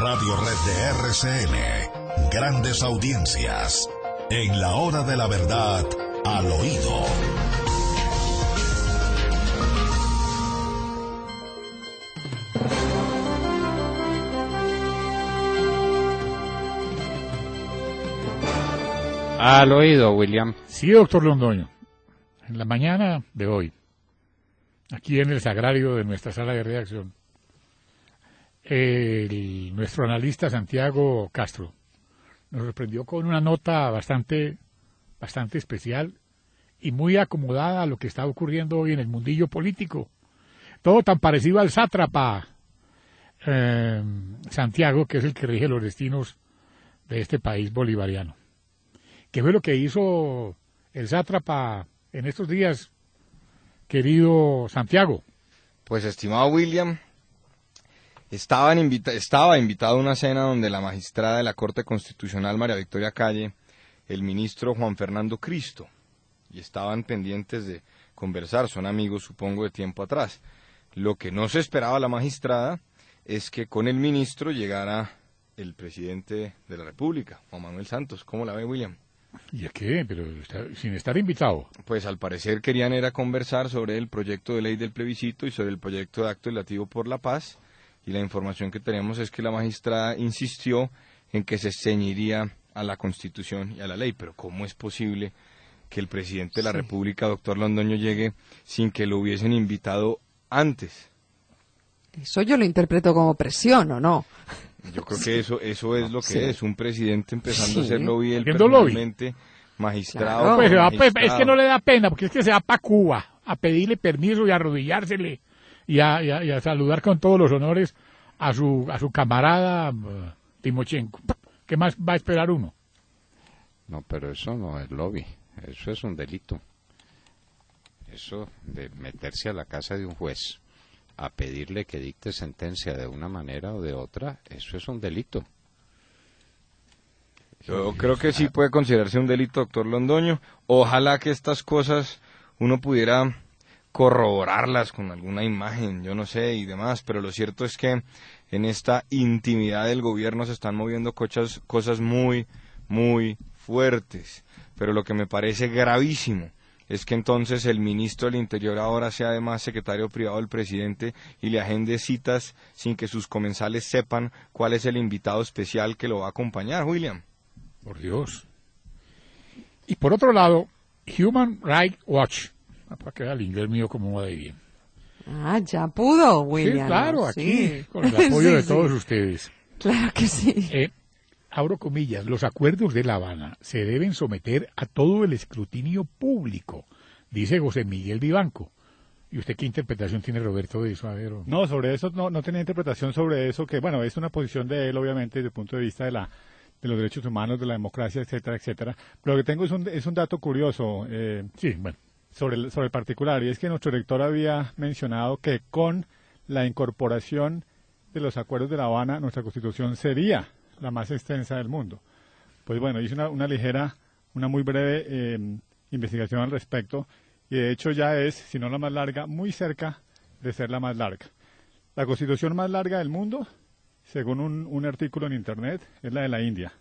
Radio Red de RCN. Grandes audiencias. En la hora de la verdad, al oído. Al oído, William. Sí, doctor Londoño. En la mañana de hoy, aquí en el sagrario de nuestra sala de redacción, nuestro analista Santiago Castro nos sorprendió con una nota bastante especial y muy acomodada a lo que está ocurriendo hoy en el mundillo político. Todo tan parecido al sátrapa Santiago, que es el que rige los destinos de este país bolivariano. ¿Qué fue lo que hizo el sátrapa en estos días, querido Santiago? Pues, estimado William, estaba invitado a una cena donde la magistrada de la Corte Constitucional, María Victoria Calle, el ministro Juan Fernando Cristo, y estaban pendientes de conversar, son amigos, supongo, de tiempo atrás. Lo que no se esperaba la magistrada es que con el ministro llegara el presidente de la República, Juan Manuel Santos. ¿Cómo la ve, William? ¿Y a qué? Pero sin estar invitado. Pues al parecer querían era conversar sobre el proyecto de ley del plebiscito y sobre el proyecto de acto legislativo por la paz, y la información que tenemos es que la magistrada insistió en que se ceñiría a la Constitución y a la ley. Pero ¿cómo es posible que el presidente de la República, doctor Londoño, llegue sin que lo hubiesen invitado antes? Eso yo lo interpreto como presión, ¿o no? Yo creo que eso es lo que es, un presidente empezando a hacer lobby, él Haciendo personalmente, magistrado. Claro. Pues, es que no le da pena, porque es que se va para Cuba a pedirle permiso y a arrodillársele y a saludar con todos los honores a su camarada Timochenko. ¿Qué más va a esperar uno? No, pero eso no es lobby, eso es un delito. Eso de meterse a la casa de un juez a pedirle que dicte sentencia de una manera o de otra, eso es un delito. Yo creo que sí puede considerarse un delito, doctor Londoño. Ojalá que estas cosas uno pudiera corroborarlas con alguna imagen, yo no sé, y demás, pero lo cierto es que en esta intimidad del gobierno se están moviendo cosas muy, muy fuertes. Pero lo que me parece gravísimo es que entonces el ministro del Interior ahora sea además secretario privado del presidente y le agende citas sin que sus comensales sepan cuál es el invitado especial que lo va a acompañar, William. Por Dios. Y por otro lado, Human Rights Watch, para que vea el inglés mío como va de bien. Ah, ya pudo, William. Sí, claro, aquí, sí, con el apoyo sí, de todos ustedes. Claro que sí. Abro comillas, los acuerdos de La Habana se deben someter a todo el escrutinio público, dice José Miguel Vivanco. ¿Y usted qué interpretación tiene, Roberto, de eso? A ver, No, sobre eso no tenía interpretación sobre eso, que bueno, es una posición de él, obviamente, desde el punto de vista de los derechos humanos, de la democracia, etcétera, etcétera. Pero lo que tengo es un dato curioso sí, bueno, sobre el particular, y es que nuestro rector había mencionado que con la incorporación de los acuerdos de La Habana, nuestra Constitución sería la más extensa del mundo. Pues bueno, hice una muy breve investigación al respecto, y de hecho ya es, si no la más larga, muy cerca de ser la más larga. La Constitución más larga del mundo, según un artículo en Internet, es la de la India,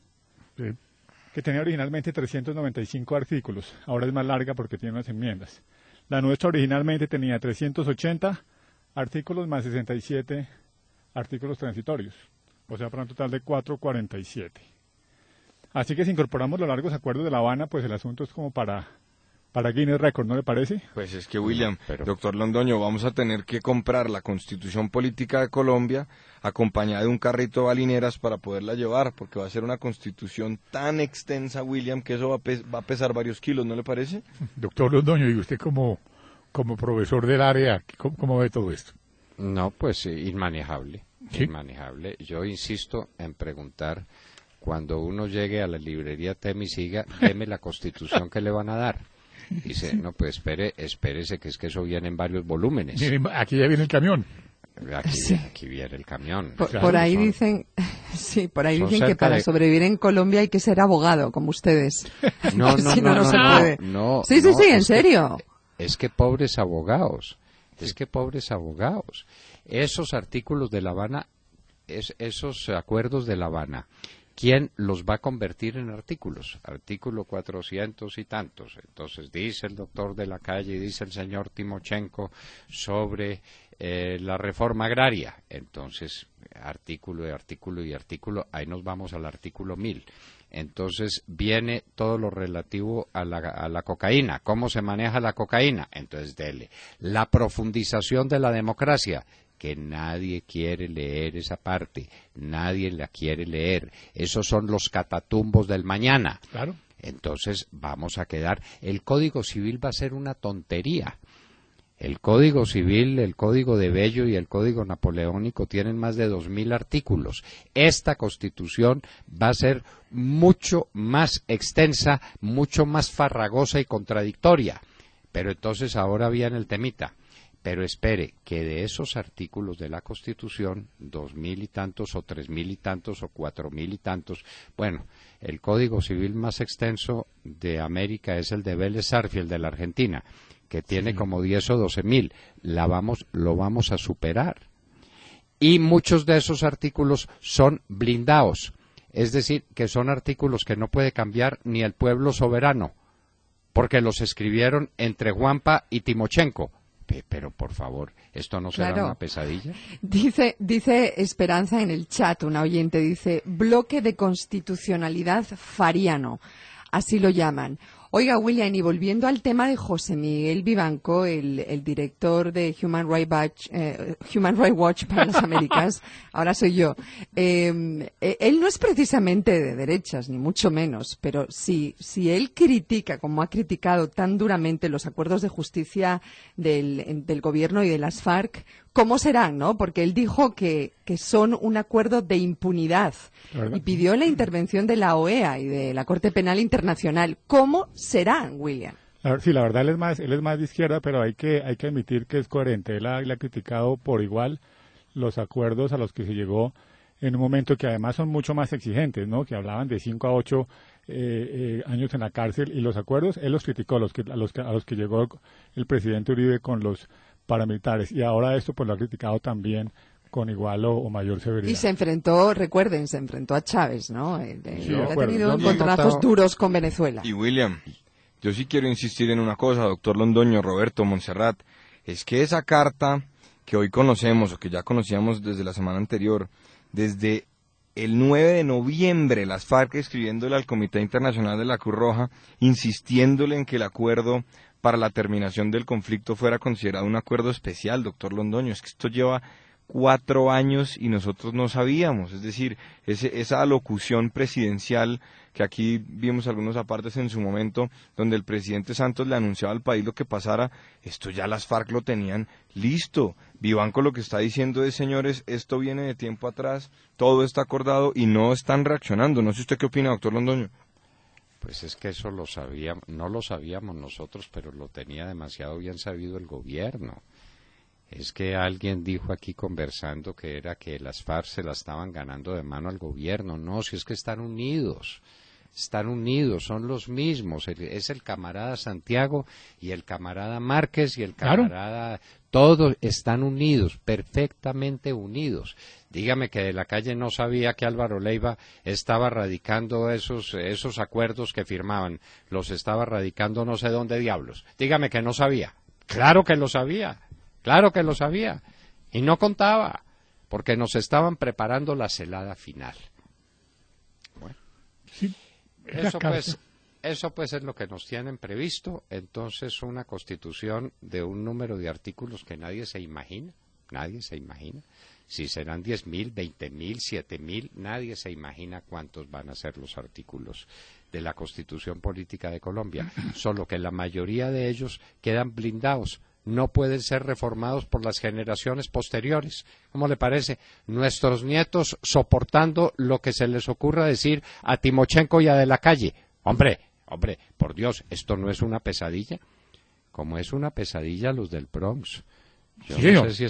que tenía originalmente 395 artículos, ahora es más larga porque tiene unas enmiendas. La nuestra originalmente tenía 380 artículos más 67 artículos transitorios, o sea, para un total de 447. Así que si incorporamos los largos acuerdos de La Habana, pues el asunto es como para Guinness Record, ¿no le parece? Pues es que, William, doctor Londoño, vamos a tener que comprar la Constitución Política de Colombia acompañada de un carrito de balineras para poderla llevar, porque va a ser una Constitución tan extensa, William, que eso va a pesar varios kilos, ¿no le parece? Doctor Londoño, y usted como profesor del área, ¿cómo ve todo esto? No, pues inmanejable, ¿Sí? Inmanejable. Yo insisto en preguntar, cuando uno llegue a la librería Temisiga, deme la Constitución que le van a dar. Dice, no, pues espérese, que es que eso viene en varios volúmenes. Miren, aquí ya viene el camión. Aquí viene el camión. Por ahí dicen, dicen que para sobrevivir en Colombia hay que ser abogado, como ustedes. No Si no se puede. Sí, en serio. Es que pobres abogados. Esos artículos de La Habana esos acuerdos de La Habana, ¿quién los va a convertir en artículos? Artículo 400 y tantos. Entonces dice el doctor de la Calle y dice el señor Timochenko sobre la reforma agraria. Entonces, artículo y artículo y artículo, ahí nos vamos al artículo 1000. Entonces viene todo lo relativo a la cocaína. ¿Cómo se maneja la cocaína? Entonces dele. La profundización de la democracia, que nadie quiere leer esa parte, nadie la quiere leer. Esos son los catatumbos del mañana. Claro. Entonces vamos a quedar. El Código Civil va a ser una tontería. El Código Civil, el Código de Bello y el Código Napoleónico tienen más de 2000 artículos. Esta Constitución va a ser mucho más extensa, mucho más farragosa y contradictoria. Pero entonces ahora viene el temita. Pero espere, que de esos artículos de la Constitución, 2000 y tantos, o 3000 y tantos, o 4000 y tantos, bueno, el Código Civil más extenso de América es el de Vélez Sarsfield de la Argentina, que tiene como 10 o 12,000, lo vamos a superar. Y muchos de esos artículos son blindados, es decir, que son artículos que no puede cambiar ni el pueblo soberano, porque los escribieron entre Juanpa y Timochenko. Pero, por favor, ¿esto no será una pesadilla? Dice Esperanza en el chat, una oyente, dice, bloque de constitucionalidad fariano, así lo llaman. Oiga, William, y volviendo al tema de José Miguel Vivanco, el director de Human Rights Watch para las Américas, ahora soy yo, él no es precisamente de derechas, ni mucho menos, pero si él critica, como ha criticado tan duramente los acuerdos de justicia del gobierno y de las FARC, ¿cómo serán, no? Porque él dijo que son un acuerdo de impunidad y pidió la intervención de la OEA y de la Corte Penal Internacional. ¿Cómo serán, William? Sí, la verdad él es más de izquierda, pero hay que admitir que es coherente. Él ha criticado por igual los acuerdos a los que se llegó en un momento que además son mucho más exigentes, ¿no? Que hablaban de 5 a 8 años en la cárcel, y los acuerdos él los criticó, a los que llegó el presidente Uribe con los paramilitares, y ahora esto pues lo ha criticado también con igual o mayor severidad. Y se enfrentó a Chávez, ¿no? Sí, ha tenido encontronazos duros con Venezuela. Y William, yo sí quiero insistir en una cosa, doctor Londoño, Roberto, Montserrat, es que esa carta que hoy conocemos, o que ya conocíamos desde la semana anterior, desde el 9 de noviembre, las FARC escribiéndole al Comité Internacional de la Cruz Roja, insistiéndole en que el acuerdo para la terminación del conflicto fuera considerado un acuerdo especial, doctor Londoño. Es que esto lleva 4 años y nosotros no sabíamos. Es decir, esa alocución presidencial que aquí vimos algunos apartes en su momento, donde el presidente Santos le anunciaba al país lo que pasara, esto ya las FARC lo tenían listo. Vivanco lo que está diciendo es, señores, esto viene de tiempo atrás, todo está acordado y no están reaccionando. No sé usted qué opina, doctor Londoño. Pues es que eso no lo sabíamos nosotros, pero lo tenía demasiado bien sabido el gobierno. Es que alguien dijo aquí conversando que las FARC se la estaban ganando de mano al gobierno. No, si es que están unidos, son los mismos. Es el camarada Santiago y el camarada Márquez y el camarada... Claro. Todos están unidos, perfectamente unidos. Dígame que de la Calle no sabía que Álvaro Leiva estaba radicando esos acuerdos que firmaban. Los estaba radicando no sé dónde diablos. Dígame que no sabía. Claro que lo sabía. Claro que lo sabía. Y no contaba, porque nos estaban preparando la celada final. Bueno, sí, eso pues es lo que nos tienen previsto. Entonces, una constitución de un número de artículos que nadie se imagina. Si serán 10,000, 20,000, 7,000, nadie se imagina cuántos van a ser los artículos de la Constitución Política de Colombia. Solo que la mayoría de ellos quedan blindados. No pueden ser reformados por las generaciones posteriores. ¿Cómo le parece? Nuestros nietos soportando lo que se les ocurra decir a Timochenko y a De la Calle. Hombre, por Dios, ¿esto no es una pesadilla? Como es una pesadilla los del Bronx. Yo no sé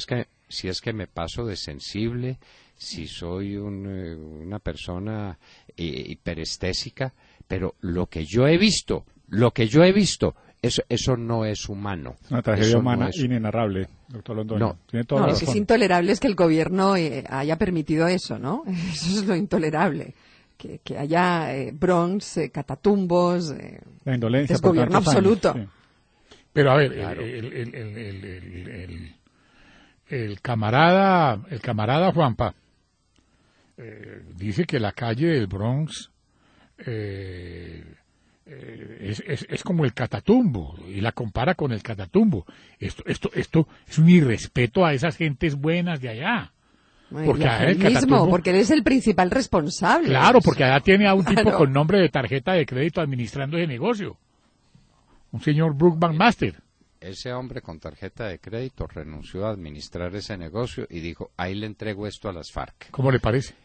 si es que me paso de sensible, si soy una persona hiperestésica, pero lo que yo he visto, eso no es humano. Una tragedia humana inenarrable. doctor Londoño. No. Tiene toda No, la lo que es razón. intolerable es que el gobierno haya permitido eso, ¿no? Eso es lo intolerable. Que haya Bronx, catatumbos, La indolencia por desgobierno tantos años, absoluto. sí. Pero a ver, Claro. el camarada Juanpa dice que la calle del Bronx es como el Catatumbo y la compara con el Catatumbo. Esto es un irrespeto a esas gentes buenas de allá. Porque Y a el él mismo, Catatumbo- porque él es el principal responsable. Claro, porque allá tiene a un tipo Claro. con nombre de tarjeta de crédito administrando ese negocio. Un señor Brookbank Master. Ese hombre con tarjeta de crédito renunció a administrar ese negocio y dijo, ahí le entrego esto a las FARC. ¿Cómo le parece?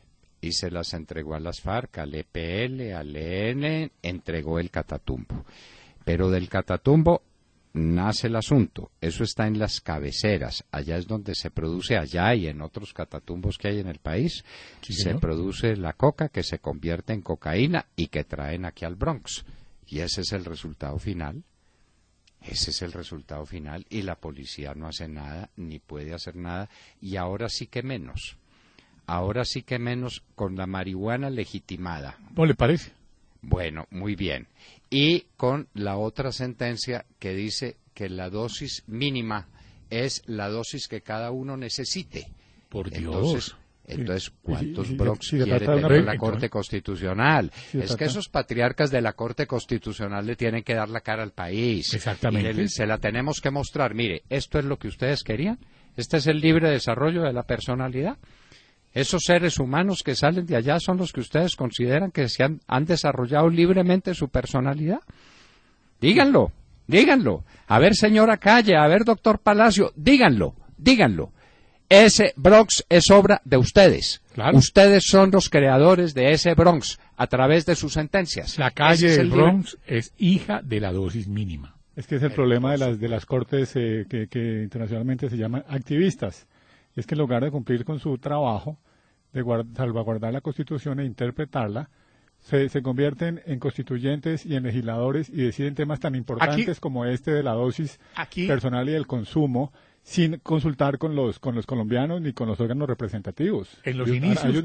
Y se las entregó a las FARC, al EPL, al EN, entregó el Catatumbo. Pero del Catatumbo nace el asunto. Eso está en las cabeceras. Allá es donde se produce, allá y en otros catatumbos que hay en el país, Sí, se señor. produce la coca que se convierte en cocaína y que traen aquí al Bronx. Y ese es el resultado final. Ese es el resultado final y la policía no hace nada ni puede hacer nada y ahora sí que menos. Ahora sí que menos con la marihuana legitimada. ¿Cómo le parece? Bueno, muy bien. Y con la otra sentencia que dice que la dosis mínima es la dosis que cada uno necesite. Por Entonces, Dios. ¿cuántos Sí, Bronx sí, se quiere trata de una tener la pregunta, Corte ¿no? Constitucional? Sí, se Es que trata- esos patriarcas de la Corte Constitucional le tienen que dar la cara al país. Exactamente. Y se la tenemos que mostrar. Mire, esto es lo que ustedes querían. Este es el libre desarrollo de la personalidad. Esos seres humanos que salen de allá son los que ustedes consideran que han desarrollado libremente su personalidad. Díganlo, díganlo. A ver, señora Calle, a ver, doctor Palacio, díganlo, díganlo. Ese Bronx es obra de ustedes. Claro. Ustedes son los creadores de ese Bronx a través de sus sentencias. La calle Ese es del el libre- Bronx es hija de la dosis mínima. Es que es el problema de las cortes que internacionalmente se llaman activistas. Es que en lugar de cumplir con su trabajo de salvaguardar la Constitución e interpretarla, se convierten en constituyentes y en legisladores y deciden temas tan importantes Aquí- como este de la dosis Aquí, personal y del consumo sin consultar con los colombianos ni con los órganos representativos. En los Ellos- inicios- a ellos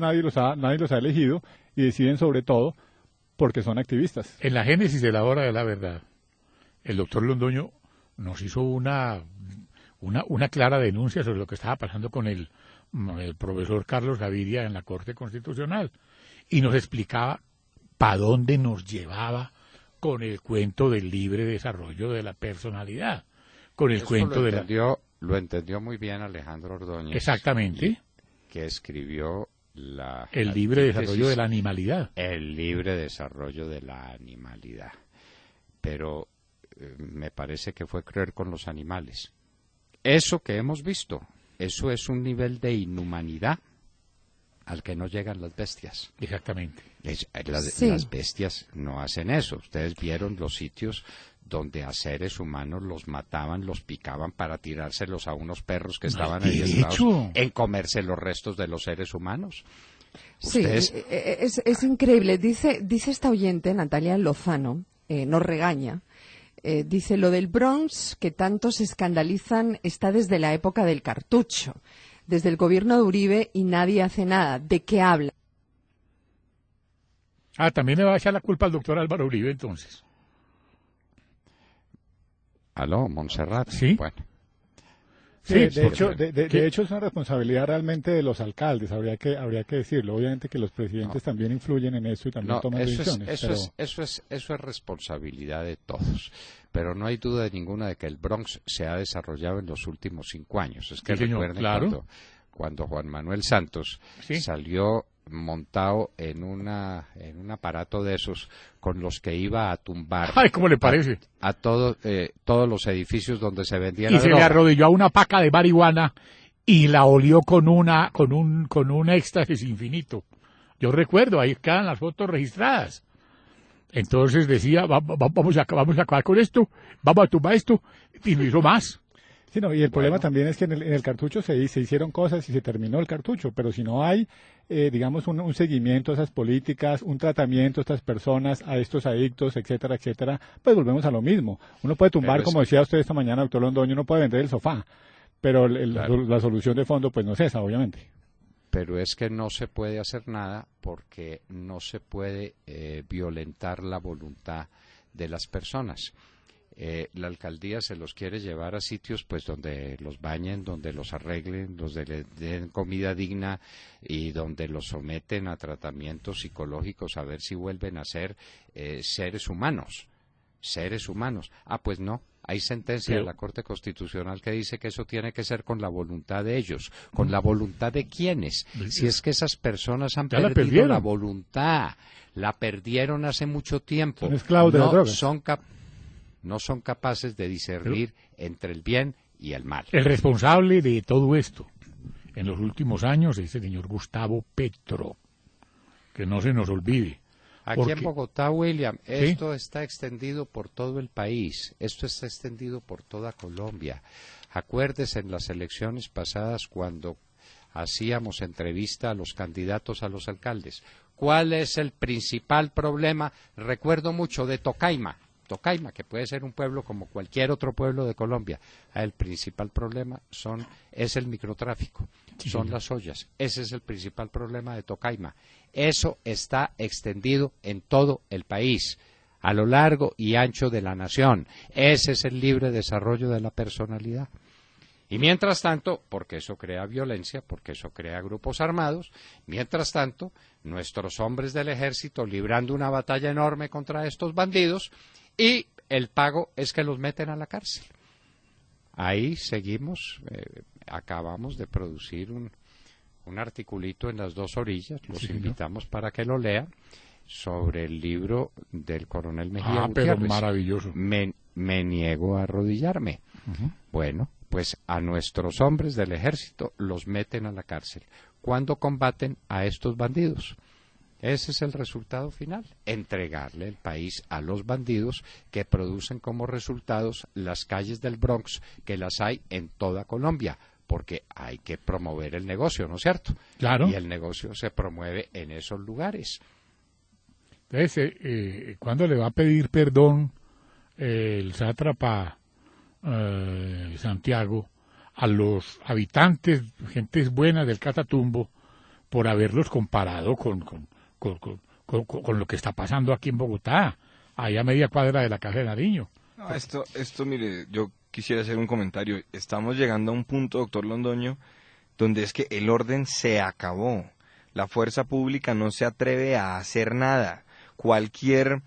nadie los ha elegido y deciden sobre todo porque son activistas. en la génesis de la hora de la verdad, el doctor Londoño nos hizo una clara denuncia sobre lo que estaba pasando con el profesor Carlos Gaviria en la Corte Constitucional y nos explicaba para dónde nos llevaba con el cuento del libre desarrollo de la personalidad, con el Eso cuento de la... lo entendió muy bien Alejandro Ordóñez. Exactamente, Que escribió la el libre antítesis, desarrollo de la animalidad. el libre desarrollo de la animalidad. Pero me parece que fue creer con los animales. Eso que hemos visto, eso es un nivel de inhumanidad al que no llegan las bestias. Exactamente. Sí. Las bestias no hacen eso. Ustedes vieron los sitios donde a seres humanos los mataban, los picaban para tirárselos a unos perros que No estaban hay adiestrados derecho. en comerse los restos de los seres humanos. Sí, Ustedes- es increíble. Dice esta oyente, Natalia Lozano, nos regaña. Dice, lo del Bronx, que tanto se escandalizan, está desde la época del cartucho, desde el gobierno de Uribe y nadie hace nada. ¿De qué habla? Ah, también le va a echar la culpa al doctor Álvaro Uribe entonces. ¿Aló, Montserrat? Sí. Bueno, Sí, de hecho, porque- de hecho es una responsabilidad realmente de los alcaldes, habría que decirlo. Obviamente que los presidentes también influyen en eso y también no, toman decisiones. pero- eso es responsabilidad de todos. Pero no hay duda de ninguna de que el Bronx se ha desarrollado en los últimos 5 años. Es que Sí, señor, recuerden claro. cuando Juan Manuel Santos Sí. salió montado en un aparato de esos con los que iba a tumbar Ay, ¿cómo le parece? a todos los edificios donde se vendía Y la se le droga. arrodilló a una paca de marihuana y la olió con un éxtasis infinito. Yo recuerdo, ahí quedan las fotos registradas. Entonces decía, vamos a acabar con esto, vamos a tumbar esto, y lo hizo más. Sí, no, y el problema también es que en el cartucho se hicieron cosas y se terminó el cartucho, pero si no hay, digamos, un seguimiento a esas políticas, un tratamiento a estas personas, a estos adictos, etcétera, etcétera, pues volvemos a lo mismo. Uno puede tumbar, Pero es- como decía usted esta mañana, doctor Londoño, uno puede vender el sofá, pero Claro. la solución de fondo pues no es esa, obviamente. Pero es que no se puede hacer nada porque no se puede violentar la voluntad de las personas. La alcaldía se los quiere llevar a sitios pues donde los bañen, donde los arreglen, donde les den comida digna y donde los someten a tratamientos psicológicos a ver si vuelven a ser seres humanos. Ah, pues no. Hay sentencia de la Corte Constitucional que dice que eso tiene que ser con la voluntad de ellos. ¿Con la voluntad de quiénes? Si es que esas personas han Ya la perdido perdieron. la voluntad, la perdieron hace mucho tiempo. Son esclavos de las drogas. No son capaces de discernir entre el bien y el mal. El responsable de todo esto en los últimos años es el señor Gustavo Petro, que no se nos olvide. Aquí Porque- en Bogotá, William, ¿Sí? esto está extendido por todo el país, esto está extendido por toda Colombia. Acuérdese en las elecciones pasadas cuando hacíamos entrevista a los candidatos a los alcaldes. ¿Cuál es el principal problema? Recuerdo mucho de Tocaima, que puede ser un pueblo como cualquier otro pueblo de Colombia. El principal problema es el microtráfico, son las ollas. Ese es el principal problema de Tocaima. Eso está extendido en todo el país, a lo largo y ancho de la nación. Ese es el libre desarrollo de la personalidad. Y mientras tanto, porque eso crea violencia, porque eso crea grupos armados, mientras tanto, nuestros hombres del ejército librando una batalla enorme contra estos bandidos y el pago es que los meten a la cárcel. Ahí seguimos, acabamos de producir un articulito en las dos orillas, los invitamos para que lo lean, sobre el libro del coronel Mejía pero Gutiérrez. maravilloso. Me niego a arrodillarme. Bueno, pues a nuestros hombres del ejército los meten a la cárcel. ¿Cuándo combaten a estos bandidos? Ese es el resultado final, entregarle el país a los bandidos que producen como resultados las calles del Bronx, que las hay en toda Colombia, porque hay que promover el negocio, ¿no es cierto? Claro. Y el negocio se promueve en esos lugares. Entonces, ¿cuándo le va a pedir perdón el sátrapa Santiago a los habitantes, gentes buenas del Catatumbo, por haberlos comparado con lo que está pasando aquí en Bogotá, ahí a media cuadra de la Casa de Nariño? No, esto, mire, yo quisiera hacer un comentario. Estamos llegando a un punto, doctor Londoño, donde es que el orden se acabó. La fuerza pública no se atreve a hacer nada. Cualquier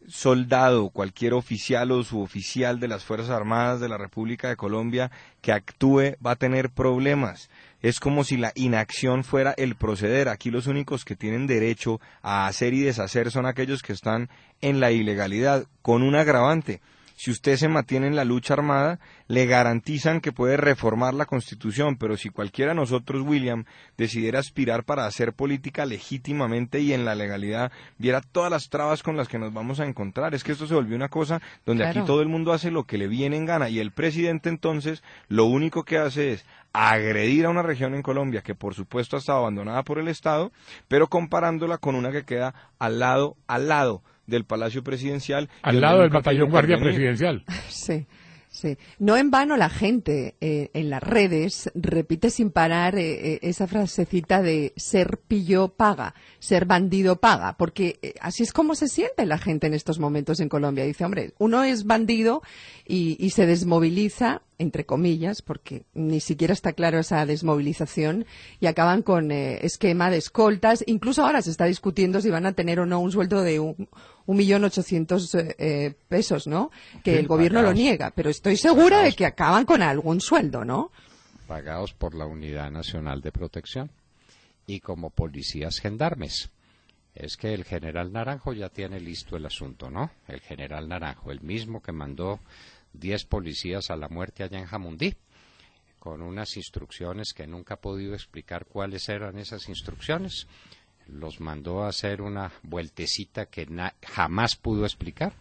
soldado, cualquier oficial o suboficial de las Fuerzas Armadas de la República de Colombia que actúe va a tener problemas. Es como si la inacción fuera el proceder. Aquí los únicos que tienen derecho a hacer y deshacer son aquellos que están en la ilegalidad, con un agravante. Si usted se mantiene en la lucha armada, le garantizan que puede reformar la Constitución, pero si cualquiera de nosotros, William, decidiera aspirar para hacer política legítimamente y en la legalidad, viera todas las trabas con las que nos vamos a encontrar. Es que esto se volvió una cosa donde Claro. aquí todo el mundo hace lo que le viene en gana, y el presidente entonces lo único que hace es agredir a una región en Colombia que por supuesto ha estado abandonada por el Estado, pero comparándola con una que queda al lado del Palacio Presidencial. Al y lado donde del nunca puede batallón guardia intervenir. presidencial. Sí, sí. No en vano la gente en las redes repite sin parar esa frasecita de ser pillo paga, ser bandido paga, porque así es como se siente la gente en estos momentos en Colombia. Dice, hombre, uno es bandido y se desmoviliza, entre comillas, porque ni siquiera está claro esa desmovilización, y acaban con esquema de escoltas. Incluso ahora se está discutiendo si van a tener o no un sueldo de 1.800.000 pesos, ¿no? Que Sí, el gobierno lo pagados. niega, pero estoy segura de que acaban con algún sueldo, ¿no? Pagados por la Unidad Nacional de Protección y como policías gendarmes. Es que el general Naranjo ya tiene listo el asunto, ¿no? El general Naranjo, el mismo que mandó 10 policías a la muerte allá en Jamundí, con unas instrucciones que nunca ha podido explicar cuáles eran esas instrucciones. Los mandó a hacer una vueltecita que jamás pudo explicar.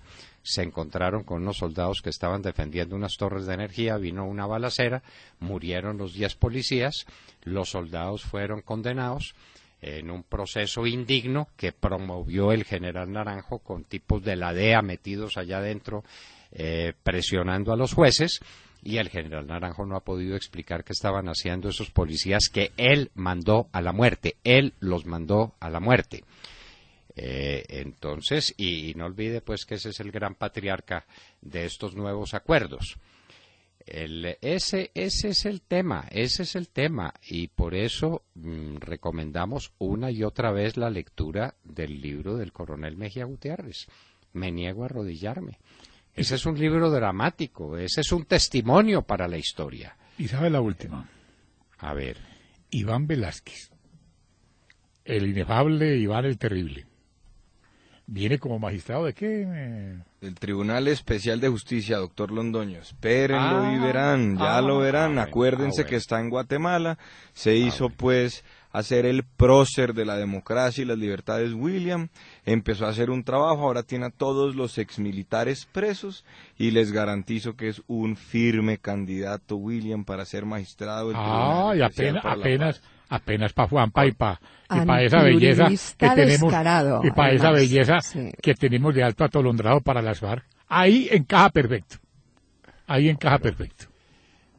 Se encontraron con unos soldados que estaban defendiendo unas torres de energía, vino una balacera, murieron los 10 policías, los soldados fueron condenados en un proceso indigno que promovió el general Naranjo con tipos de la DEA metidos allá adentro, presionando a los jueces, Y el general Naranjo no ha podido explicar qué estaban haciendo esos policías que él mandó a la muerte. Él los mandó a la muerte. Entonces, y no olvide pues que ese es el gran patriarca de estos nuevos acuerdos. Ese es el tema, y por eso recomendamos una y otra vez la lectura del libro del coronel Mejía Gutiérrez, Me niego a arrodillarme. Ese es un libro dramático, ese es un testimonio para la historia. ¿Y sabe la última? A ver. Iván Velázquez, el inefable Iván el Terrible, viene como magistrado de qué? El Tribunal Especial de Justicia, doctor Londoño. Espérenlo y verán, ya lo verán. Acuérdense que está en Guatemala. Se hizo pues hacer el prócer de la democracia y las libertades William. Empezó a hacer un trabajo, ahora tiene a todos los exmilitares presos y les garantizo que es un firme candidato William para ser magistrado del Tribunal Y Especial para la Paz. apenas para Juanpa y para esa belleza que tenemos descarado, y para esa además, belleza sí, que tenemos de alto atolondrado para las FARC. Ahí encaja perfecto. Perfecto.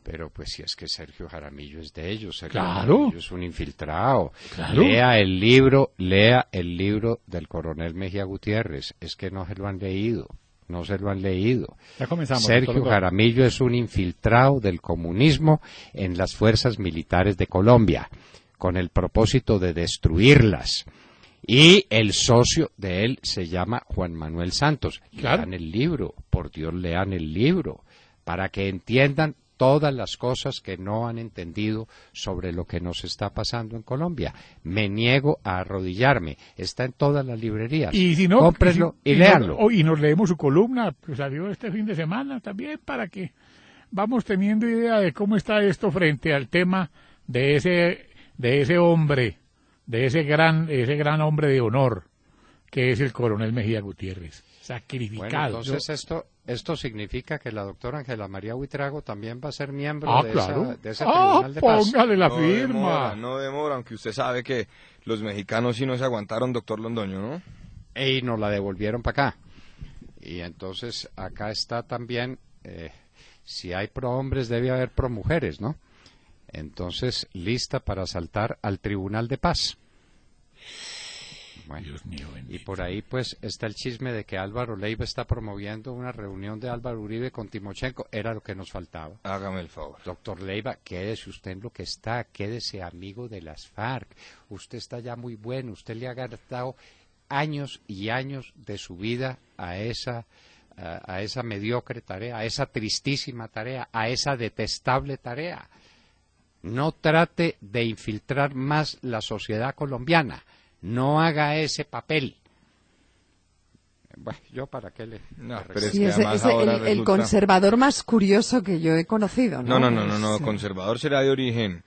Pero pues si es que Sergio Jaramillo es de ellos, Claro. Jaramillo es un infiltrado. Claro. Lea el libro del coronel Mejía Gutiérrez, es que no se lo han leído. Ya comenzamos. Sergio doctor. Jaramillo es un infiltrado del comunismo en las fuerzas militares de Colombia, con el propósito de destruirlas. Y el socio de él se llama Juan Manuel Santos. Claro. Lean el libro, por Dios, lean el libro, para que entiendan todas las cosas que no han entendido sobre lo que nos está pasando en Colombia. Me niego a arrodillarme. Está en todas las librerías. Y si no, cómprenlo y léanlo. Y nos leemos su columna, que salió este fin de semana también, para que vamos teniendo idea de cómo está esto frente al tema de ese hombre, de ese gran hombre de honor, que es el coronel Mejía Gutiérrez, sacrificado. Bueno, entonces esto significa que la doctora Ángela María Huitrago también va a ser miembro claro. de ese Tribunal de Paz. Póngale la No firma. no demora, aunque usted sabe que los mexicanos sí no se aguantaron, doctor Londoño, ¿no? Y nos la devolvieron para acá. Y entonces acá está también, si hay pro hombres debe haber pro mujeres, ¿no? Entonces, lista para saltar al Tribunal de Paz. Bueno, Dios mío, bendito. y por ahí pues está el chisme de que Álvaro Leiva está promoviendo una reunión de Álvaro Uribe con Timochenko. Era lo que nos faltaba. Hágame el favor. Doctor Leiva, quédese usted en lo que está, quédese amigo de las FARC. Usted está ya muy bueno, usted le ha gastado años y años de su vida a esa mediocre tarea, a esa tristísima tarea, a esa detestable tarea. No trate de infiltrar más la sociedad colombiana. No haga ese papel. Bueno, yo para qué le... No, le pero es Sí, que es además ahora el resulta- conservador más curioso que yo he conocido, ¿no? No, Es, conservador será de origen.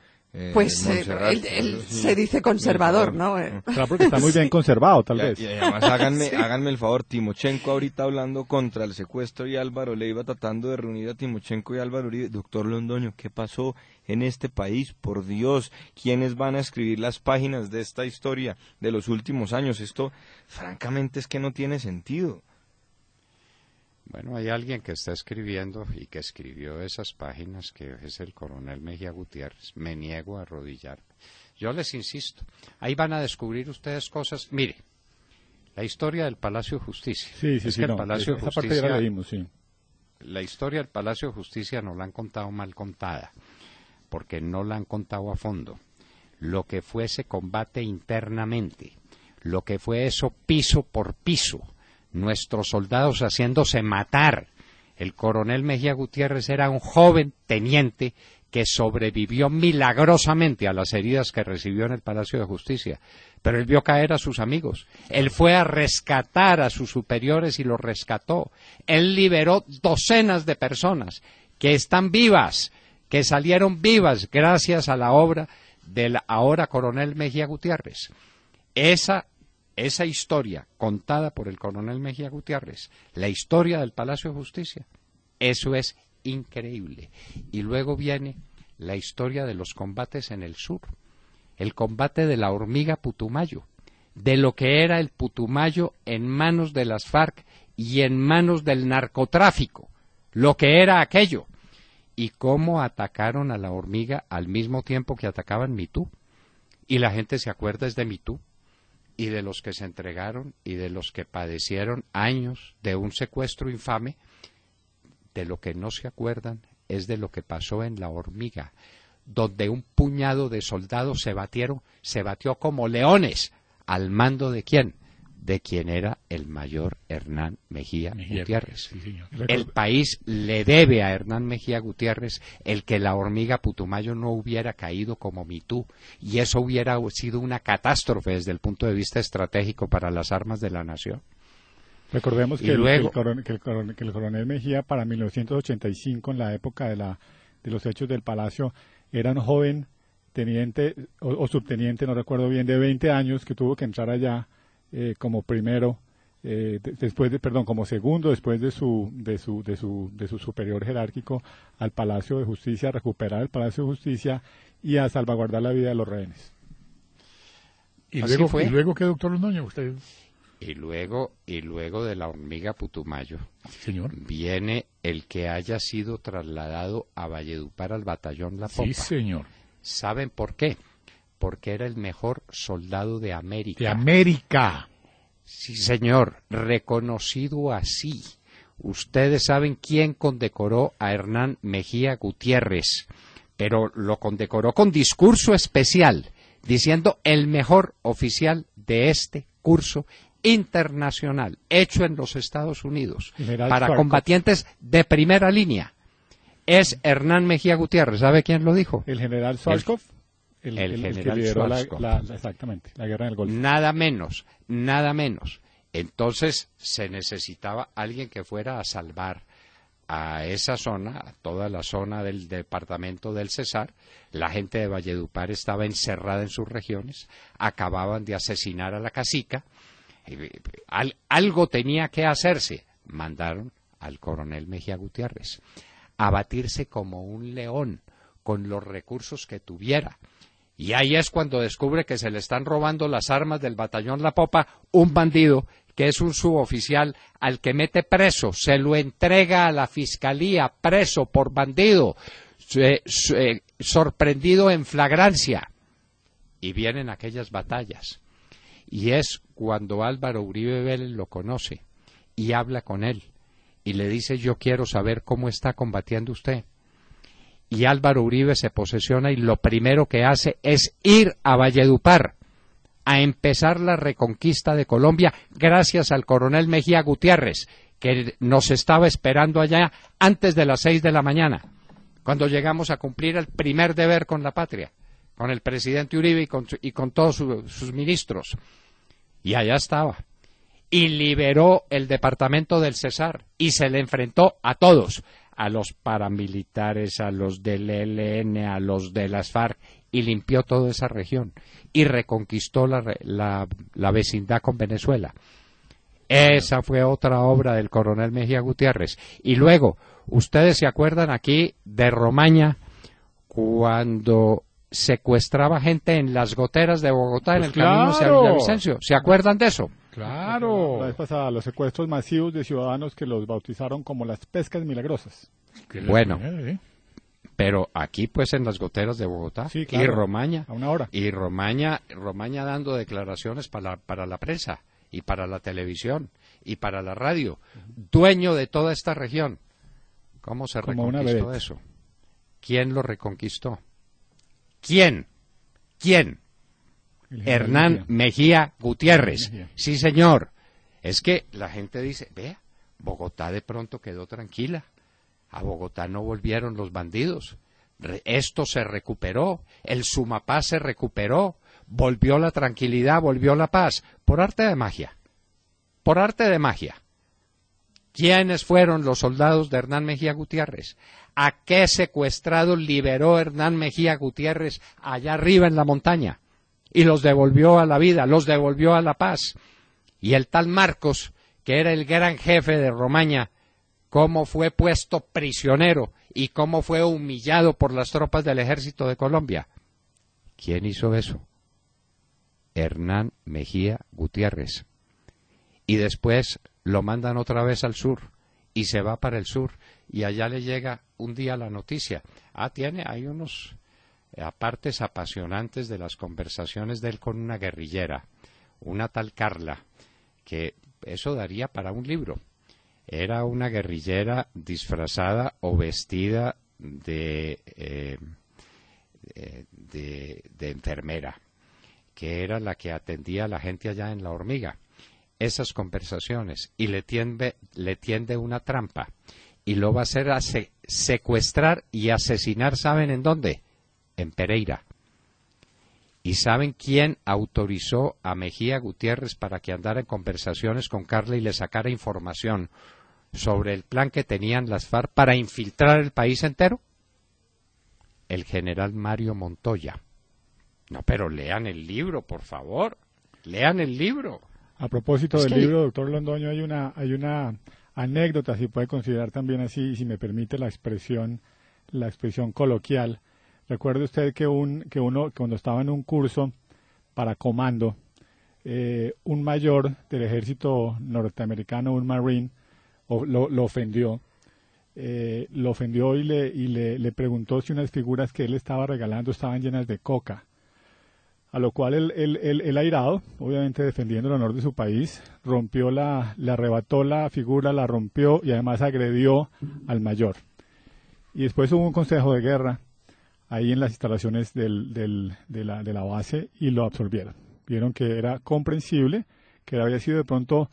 Pues Montserrat, él sí. se dice conservador, ¿no? Claro, porque está muy bien conservado, tal vez. Y además háganme el favor, Timochenko ahorita hablando contra el secuestro y Álvaro Leiva tratando de reunir a Timochenko y Álvaro Uribe. Doctor Londoño, ¿qué pasó en este país? Por Dios, ¿quiénes van a escribir las páginas de esta historia de los últimos años? Esto, francamente, es que no tiene sentido. Bueno, hay alguien que está escribiendo y que escribió esas páginas, que es el coronel Mejía Gutiérrez. Me niego a arrodillarme. Yo les insisto, ahí van a descubrir ustedes cosas. Mire, la historia del Palacio de Justicia. Sí, Es que el Palacio de esa parte ya la Justicia, leímos, sí. la historia del Palacio de Justicia nos la han contado mal contada, porque no la han contado a fondo. Lo que fue ese combate internamente, lo que fue eso piso por piso, nuestros soldados haciéndose matar. El coronel Mejía Gutiérrez era un joven teniente que sobrevivió milagrosamente a las heridas que recibió en el Palacio de Justicia, pero él vio caer a sus amigos. Él fue a rescatar a sus superiores y los rescató. Él liberó docenas de personas que están vivas, que salieron vivas gracias a la obra del ahora coronel Mejía Gutiérrez. Esa historia contada por el coronel Mejía Gutiérrez, la historia del Palacio de Justicia, eso es increíble. Y luego viene la historia de los combates en el sur, el combate de la hormiga Putumayo, de lo que era el Putumayo en manos de las FARC y en manos del narcotráfico, lo que era aquello. y cómo atacaron a la hormiga al mismo tiempo que atacaban Mitú. Y la gente se acuerda es de Mitú y de los que se entregaron y de los que padecieron años de un secuestro infame. De lo que no se acuerdan es de lo que pasó en la hormiga, donde un puñado de soldados se batió como leones. ¿Al mando de quién? De quien era el mayor Hernán Mejía Gutiérrez. Sí, señor. El país le debe a Hernán Mejía Gutiérrez el que la hormiga Putumayo no hubiera caído como Mitú, y eso hubiera sido una catástrofe desde el punto de vista estratégico para las armas de la nación. Recordemos que, luego, que el coronel Mejía para 1985, en la época de los hechos del Palacio, era un joven teniente o subteniente, no recuerdo bien, de 20 años, que tuvo que entrar allá como primero, como segundo, después de su superior jerárquico, al Palacio de Justicia, a recuperar el Palacio de Justicia y a salvaguardar la vida de los rehenes. ¿Y luego qué, doctor Londoño? Usted... Y luego de la hormiga Putumayo, señor, viene el que haya sido trasladado a Valledupar al batallón La Popa. Sí, señor. ¿Saben por qué? Porque era el mejor soldado de América. ¡De América! Sí, señor, reconocido así. Ustedes saben quién condecoró a Hernán Mejía Gutiérrez, pero lo condecoró con discurso especial, diciendo el mejor oficial de este curso internacional, hecho en los Estados Unidos, para combatientes de primera línea. Es Hernán Mejía Gutiérrez. ¿Sabe quién lo dijo? El general Schwarzkopf. El general que lideró Schwarzkopf. Exactamente, la guerra en el Golfo. Nada menos, nada menos. Entonces se necesitaba alguien que fuera a salvar a esa zona, a toda la zona del departamento del Cesar. La gente de Valledupar estaba encerrada en sus regiones, acababan de asesinar a la cacica. Algo tenía que hacerse. Mandaron al coronel Mejía Gutiérrez a batirse como un león con los recursos que tuviera. Y ahí es cuando descubre que se le están robando las armas del batallón La Popa, un bandido que es un suboficial al que mete preso, se lo entrega a la fiscalía preso por bandido, sorprendido en flagrancia. Y vienen aquellas batallas. Y es cuando Álvaro Uribe Vélez lo conoce y habla con él y le dice: yo quiero saber cómo está combatiendo usted. Y Álvaro Uribe se posesiona y lo primero que hace es ir a Valledupar a empezar la reconquista de Colombia gracias al coronel Mejía Gutiérrez, que nos estaba esperando allá antes de las 6 de la mañana, cuando llegamos a cumplir el primer deber con la patria, con el presidente Uribe y con todos sus ministros. Y allá estaba. Y liberó el departamento del Cesar y se le enfrentó a todos, a los paramilitares, a los del ELN, a los de las FARC, y limpió toda esa región y reconquistó la vecindad con Venezuela. Esa fue otra obra del coronel Mejía Gutiérrez. Y luego, ustedes se acuerdan aquí de Romaña, cuando secuestraba gente en las goteras de Bogotá, pues en el camino hacia Villavicencio. ¿Se acuerdan de eso? Claro. La vez pasada, los secuestros masivos de ciudadanos que los bautizaron como las pescas milagrosas. Bueno, pero aquí pues en las goteras de Bogotá, sí, claro, y Romaña, a una hora. Y Romaña dando declaraciones para la prensa y para la televisión y para la radio, dueño de toda esta región. ¿Cómo se reconquistó eso? ¿Quién lo reconquistó? ¿Quién? Hernán Mejía Gutiérrez. Sí, señor. Es que la gente dice, vea, Bogotá de pronto quedó tranquila. A Bogotá no volvieron los bandidos. Esto se recuperó. El Sumapaz se recuperó. Volvió la tranquilidad, volvió la paz. Por arte de magia. Por arte de magia. ¿Quiénes fueron los soldados de Hernán Mejía Gutiérrez? ¿A qué secuestrados liberó Hernán Mejía Gutiérrez allá arriba en la montaña? Y los devolvió a la vida, los devolvió a la paz. Y el tal Marcos, que era el gran jefe de Romaña, cómo fue puesto prisionero y cómo fue humillado por las tropas del ejército de Colombia. ¿Quién hizo eso? Hernán Mejía Gutiérrez. Y después lo mandan otra vez al sur y se va para el sur y allá le llega un día la noticia. Hay unos apartes apasionantes de las conversaciones de él con una guerrillera, una tal Carla, que eso daría para un libro. Era una guerrillera disfrazada o vestida de enfermera, que era la que atendía a la gente allá en La Hormiga. Esas conversaciones, y le tiende una trampa, y lo va a hacer secuestrar y asesinar, ¿saben en dónde? En Pereira. ¿Y saben quién autorizó a Mejía Gutiérrez para que andara en conversaciones con Carla y le sacara información sobre el plan que tenían las FARC para infiltrar el país entero? El general Mario Montoya. No, pero lean el libro, por favor. Lean el libro. A propósito del libro, doctor Londoño, hay una anécdota, si puede considerar también así, si me permite la expresión coloquial. Recuerde usted que uno cuando estaba en un curso para comando, un mayor del ejército norteamericano, un marine, lo ofendió. Lo ofendió y le preguntó si unas figuras que él estaba regalando estaban llenas de coca. A lo cual el airado, obviamente defendiendo el honor de su país, le arrebató la figura, la rompió y además agredió al mayor. Y después hubo un consejo de guerra ahí en las instalaciones de la base y lo absolvieron. Vieron que era comprensible, que había sido de pronto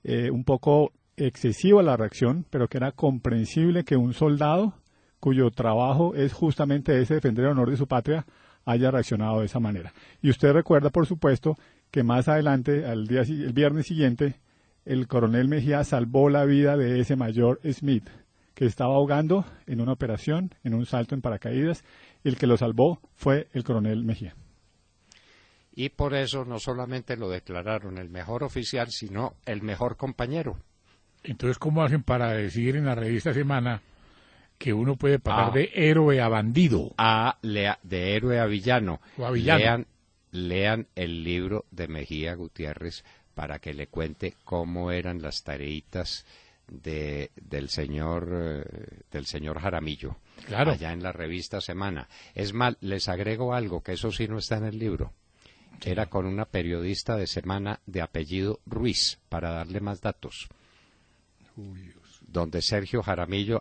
un poco excesiva la reacción, pero que era comprensible que un soldado cuyo trabajo es justamente ese, defender el honor de su patria, haya reaccionado de esa manera. Y usted recuerda, por supuesto, que más adelante, el viernes siguiente, el coronel Mejía salvó la vida de ese mayor Smith, que estaba ahogando en una operación, en un salto en paracaídas. El que lo salvó fue el coronel Mejía. Y por eso no solamente lo declararon el mejor oficial, sino el mejor compañero. Entonces, ¿cómo hacen para decir en la revista Semana que uno puede pasar de héroe a bandido? De héroe a villano. O a villano. Lean el libro de Mejía Gutiérrez para que le cuente cómo eran las tareitas del señor Jaramillo, claro, allá en la revista Semana. Es más, les agrego algo, que eso sí no está en el libro. Sí. Era con una periodista de Semana de apellido Ruiz, para darle más datos. Donde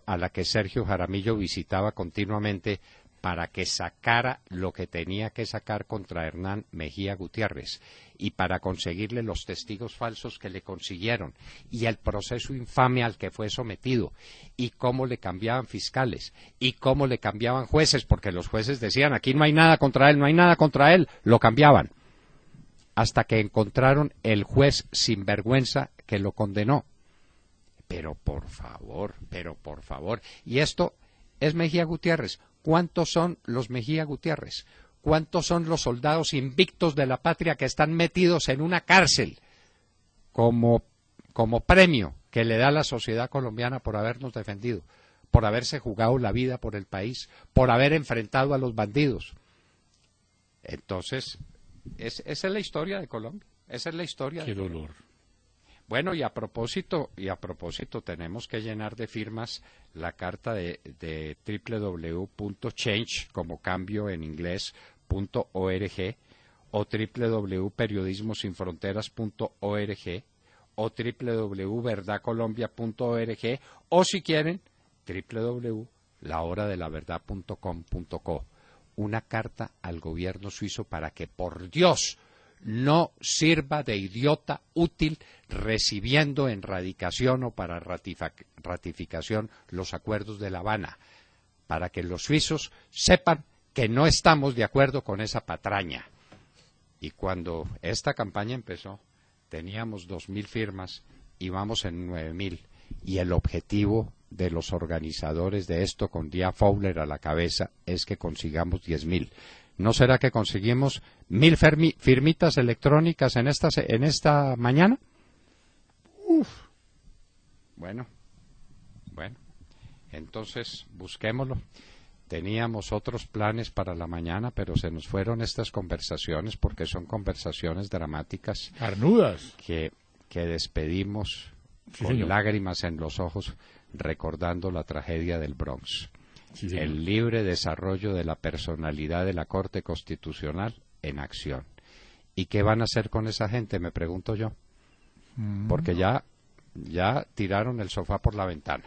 a la que Sergio Jaramillo visitaba continuamente para que sacara lo que tenía que sacar contra Hernán Mejía Gutiérrez y para conseguirle los testigos falsos que le consiguieron y el proceso infame al que fue sometido y cómo le cambiaban fiscales y cómo le cambiaban jueces, porque los jueces decían aquí no hay nada contra él, lo cambiaban, hasta que encontraron el juez sinvergüenza que lo condenó. Pero por favor, y esto es Mejía Gutiérrez. ¿Cuántos son los Mejía Gutiérrez? ¿Cuántos son los soldados invictos de la patria que están metidos en una cárcel como premio que le da la sociedad colombiana por habernos defendido, por haberse jugado la vida por el país, por haber enfrentado a los bandidos? Entonces, esa es la historia de Colombia. Esa es la historia. Qué dolor. Bueno, y a propósito, tenemos que llenar de firmas la carta de www.change, como cambio en inglés, .org, o www.periodismosinfronteras.org, o www.verdadcolombia.org, o si quieren, www.lahoradelaverdad.com.co. Una carta al gobierno suizo para que, por Dios, no sirva de idiota útil recibiendo en radicación o para ratificación los acuerdos de La Habana, para que los suizos sepan que no estamos de acuerdo con esa patraña. Y cuando esta campaña empezó, teníamos 2.000 firmas y vamos en 9.000. Y el objetivo de los organizadores de esto, con Dia Fowler a la cabeza, es que consigamos 10.000. ¿No será que conseguimos 1.000 firmitas electrónicas en esta mañana? Bueno, entonces busquémoslo. Teníamos otros planes para la mañana, pero se nos fueron estas conversaciones porque son conversaciones dramáticas. Carnudas. Que despedimos con señor. Lágrimas en los ojos, recordando la tragedia del Bronx. Sí, señor. El libre desarrollo de la personalidad de la Corte Constitucional en acción. ¿Y qué van a hacer con esa gente? Me pregunto yo. Porque ya tiraron el sofá por la ventana.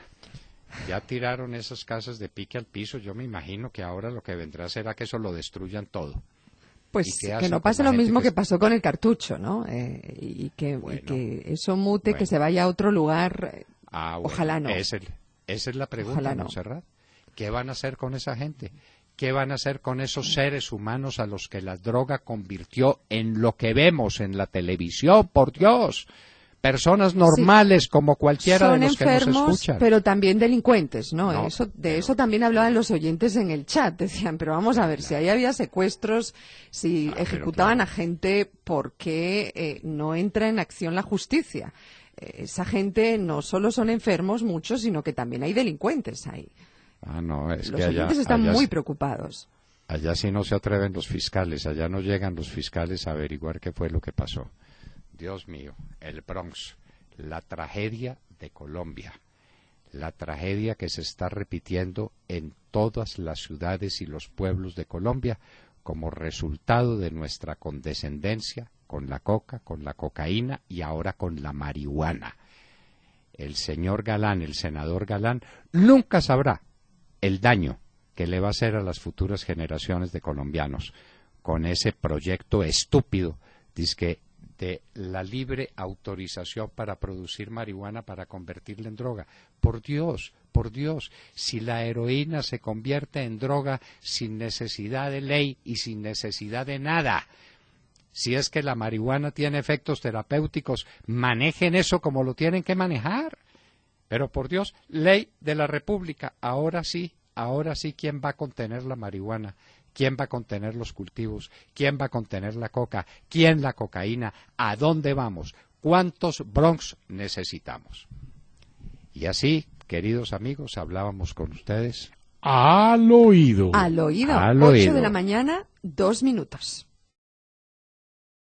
Ya tiraron esas casas de pique al piso. Yo me imagino que ahora lo que vendrá será que eso lo destruyan todo. Pues ¿Y qué que hacen no con pase la lo gente mismo que que pasó con el cartucho, ¿no? Y que eso mute, que bueno. se vaya a otro lugar. Bueno, Ojalá no. Esa es la pregunta, Ojalá no. Montserrat. ¿Qué van a hacer con esa gente? ¿Qué van a hacer con esos seres humanos a los que la droga convirtió en lo que vemos en la televisión? ¡Por Dios! Personas normales como cualquiera Son de los que nos enfermos, escuchan. pero también delincuentes, ¿no? No, Eso también hablaban los oyentes en el chat. Decían, pero vamos a ver, si ahí había secuestros, si ejecutaban a gente, ¿por qué no entra en acción la justicia? Esa gente no solo son enfermos muchos, sino que también hay delincuentes ahí. No, es Los que oyentes están muy preocupados. Allá sí no se atreven los fiscales, allá no llegan los fiscales a averiguar qué fue lo que pasó. Dios mío, el Bronx, la tragedia de Colombia, la tragedia que se está repitiendo en todas las ciudades y los pueblos de Colombia como resultado de nuestra condescendencia con la coca, con la cocaína y ahora con la marihuana. El señor Galán, el senador Galán, nunca sabrá el daño que le va a hacer a las futuras generaciones de colombianos con ese proyecto estúpido, dizque de la libre autorización para producir marihuana para convertirla en droga. Por Dios, si la heroína se convierte en droga sin necesidad de ley y sin necesidad de nada, si es que la marihuana tiene efectos terapéuticos, manejen eso como lo tienen que manejar. Pero por Dios, ley de la República, ahora sí, ¿quién va a contener la marihuana? ¿Quién va a contener los cultivos? ¿Quién va a contener la coca? ¿Quién la cocaína? ¿A dónde vamos? ¿Cuántos Bronx necesitamos? Y así, queridos amigos, hablábamos con ustedes. Al oído. Al oído. Al 8 oído. de la mañana, 2 minutos.